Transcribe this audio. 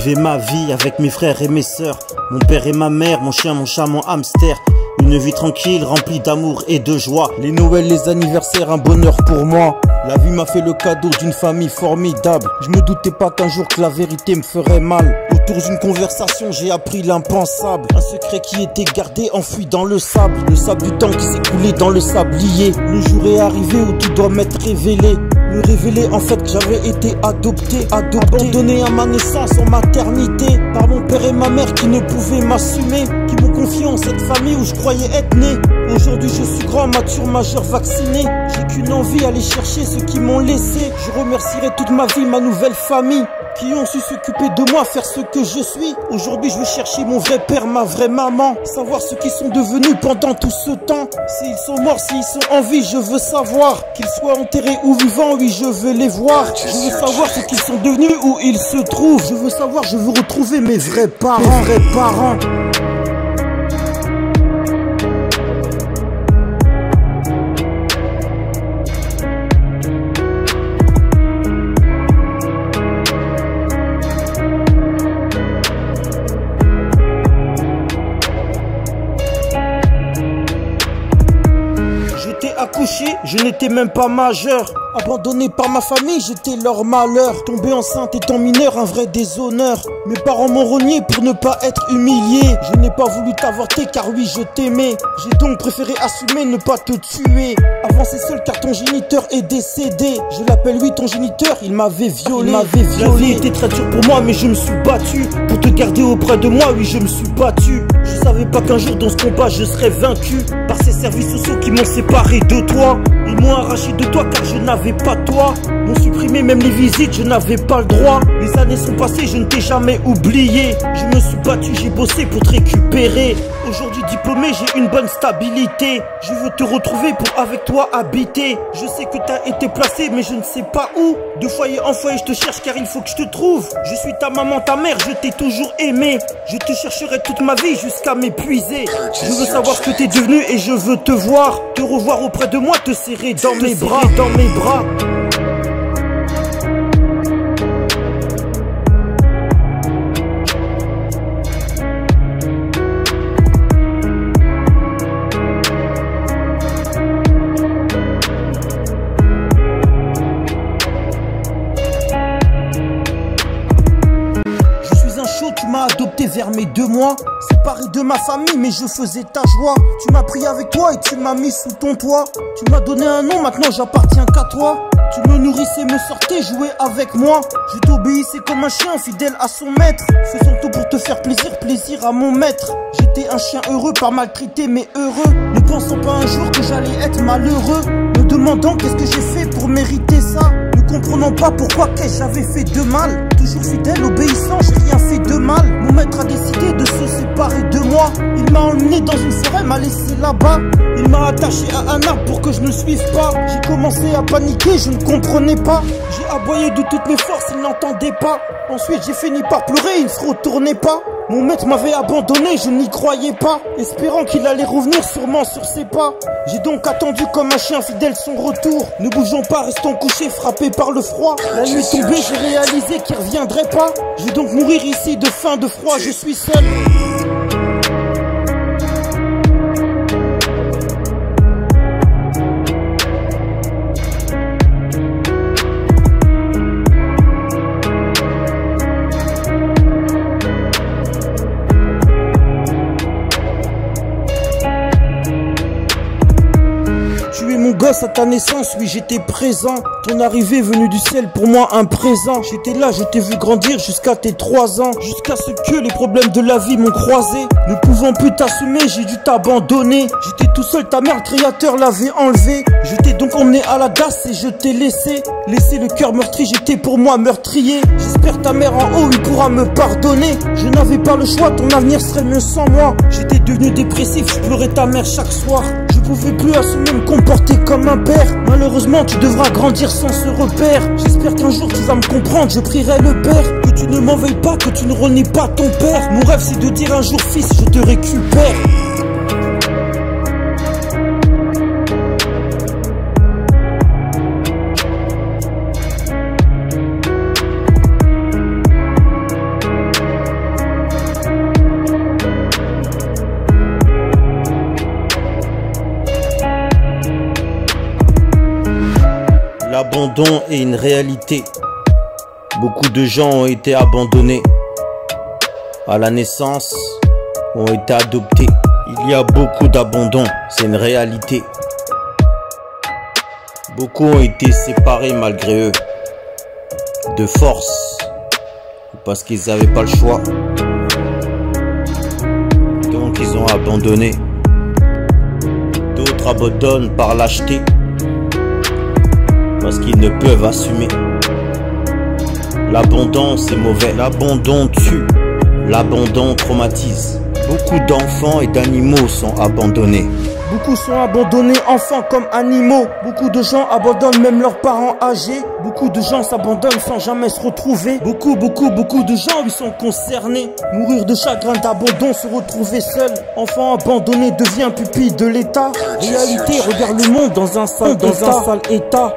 vivais ma vie avec mes frères et mes sœurs, mon père et ma mère, mon chien, mon chat, mon hamster. Une vie tranquille, remplie d'amour et de joie. Les Noëls, les anniversaires, un bonheur pour moi. La vie m'a fait le cadeau d'une famille formidable. Je me doutais pas qu'un jour que la vérité me ferait mal. Autour d'une conversation, j'ai appris l'impensable. Un secret qui était gardé, enfoui dans le sable. Le sable du temps qui s'est coulé dans le sablier. Le jour est arrivé où tout doit m'être révélé. Me révéler en fait que j'avais été adopté, abandonné à ma naissance en maternité par mon père et ma mère qui ne pouvaient m'assumer, qui m'ont confié en cette famille où je croyais être né. Aujourd'hui je suis grand, mature, majeur, vacciné. J'ai qu'une envie, aller chercher ceux qui m'ont laissé. Je remercierai toute ma vie ma nouvelle famille qui ont su s'occuper de moi, faire ce que je suis. Aujourd'hui je veux chercher mon vrai père, ma vraie maman, savoir ce qu'ils sont devenus pendant tout ce temps. S'ils sont morts, s'ils sont en vie, je veux savoir. Qu'ils soient enterrés ou vivants, oui je veux les voir. Je veux savoir ce qu'ils sont devenus, où ils se trouvent. Je veux savoir, je veux retrouver mes vrais parents, Accouché, je n'étais même pas majeur. Abandonné par ma famille, j'étais leur malheur. Tombé enceinte étant mineur, un vrai déshonneur. Mes parents m'ont renié pour ne pas être humilié. Je n'ai pas voulu t'avorter car oui je t'aimais. J'ai donc préféré assumer ne pas te tuer. Avancer seul car ton géniteur est décédé. Je l'appelle oui ton géniteur, il m'avait violé. La vie était très dure pour moi mais je me suis battu. Pour te garder auprès de moi, oui je me suis battu. Je savais pas qu'un jour dans ce combat je serais vaincu par ces services sociaux qui m'ont séparé de toi. Ils m'ont arraché de toi car je n'avais pas toi. M'ont supprimé même les visites, je n'avais pas le droit. Les années sont passées, je ne t'ai jamais oublié. Je me suis battu, j'ai bossé pour te récupérer. Aujourd'hui diplômé, j'ai une bonne stabilité. Je veux te retrouver pour avec toi habiter. Je sais que t'as été placé mais je ne sais pas où. De foyer en foyer je te cherche car il faut que je te trouve. Je suis ta maman, ta mère, je t'ai toujours aimé. Je te chercherai toute ma vie jusqu'à m'épuiser. Je veux savoir ce que t'es devenu et je veux te voir. Te revoir auprès de moi, te serrer dans mes bras, dans mes bras. Tu m'as adopté vers mes 2 mois, séparé de ma famille mais je faisais ta joie. Tu m'as pris avec toi et tu m'as mis sous ton toit. Tu m'as donné un nom, maintenant j'appartiens qu'à toi. Tu me nourrissais, me sortais, jouais avec moi. Je t'obéissais comme un chien fidèle à son maître, faisant tout pour te faire plaisir, plaisir à mon maître. J'étais un chien heureux, pas maltraité mais heureux. Ne pensant pas un jour que j'allais être malheureux, me demandant qu'est-ce que j'ai fait pour mériter ça. Ne comprenant pas pourquoi qu'est-ce que j'avais fait de mal. Toujours fidèle, obéissant, j'ai rien fait de mal. Mon maître a décidé de se séparer de moi. Il m'a emmené dans une forêt, m'a laissé là-bas. Il m'a attaché à un arbre pour que je ne suive pas. J'ai commencé à paniquer, je ne comprenais pas. J'ai aboyé de toutes mes forces, il n'entendait pas. Ensuite j'ai fini par pleurer, il ne se retournait pas. Mon maître m'avait abandonné, je n'y croyais pas, espérant qu'il allait revenir sûrement sur ses pas. J'ai donc attendu comme un chien fidèle son retour. Ne bougeons pas, restons couchés, frappés par le froid. La nuit tombée, j'ai réalisé qu'il reviendrait pas. Je vais donc mourir ici de faim, de froid, je suis seul. Mon gosse à ta naissance, oui j'étais présent. Ton arrivée venue du ciel pour moi un présent. J'étais là, je t'ai vu grandir jusqu'à tes 3 ans. Jusqu'à ce que les problèmes de la vie m'ont croisé. Ne pouvant plus t'assumer, j'ai dû t'abandonner. J'étais tout seul, ta mère le créateur l'avait enlevé. Je t'ai donc emmené à la DAS et je t'ai laissé le cœur meurtri, j'étais pour moi meurtrier. J'espère ta mère en haut, il pourra me pardonner. Je n'avais pas le choix, ton avenir serait mieux sans moi. J'étais devenu dépressif, je pleurais ta mère chaque soir. Je pouvais plus assumer me comporter comme un père. Malheureusement tu devras grandir sans ce repère. J'espère qu'un jour tu vas me comprendre, je prierai le Père. Que tu ne m'en veuilles pas, que tu ne renies pas ton père. Mon rêve c'est de dire un jour fils, je te récupère. L'abandon est une réalité. Beaucoup de gens ont été abandonnés à la naissance, ont été adoptés. Il y a beaucoup d'abandon, c'est une réalité. Beaucoup ont été séparés malgré eux, de force, parce qu'ils n'avaient pas le choix. Donc ils ont abandonné. D'autres abandonnent par lâcheté, parce qu'ils ne peuvent assumer. L'abandon c'est mauvais, l'abandon tue, l'abandon traumatise. Beaucoup d'enfants et d'animaux sont abandonnés. Beaucoup sont abandonnés, enfants comme animaux. Beaucoup de gens abandonnent même leurs parents âgés. Beaucoup de gens s'abandonnent sans jamais se retrouver. Beaucoup de gens y sont concernés. Mourir de chagrin d'abandon, se retrouver seul. Enfant abandonné devient pupille de l'État. Réalité, regarde le monde dans un sale état.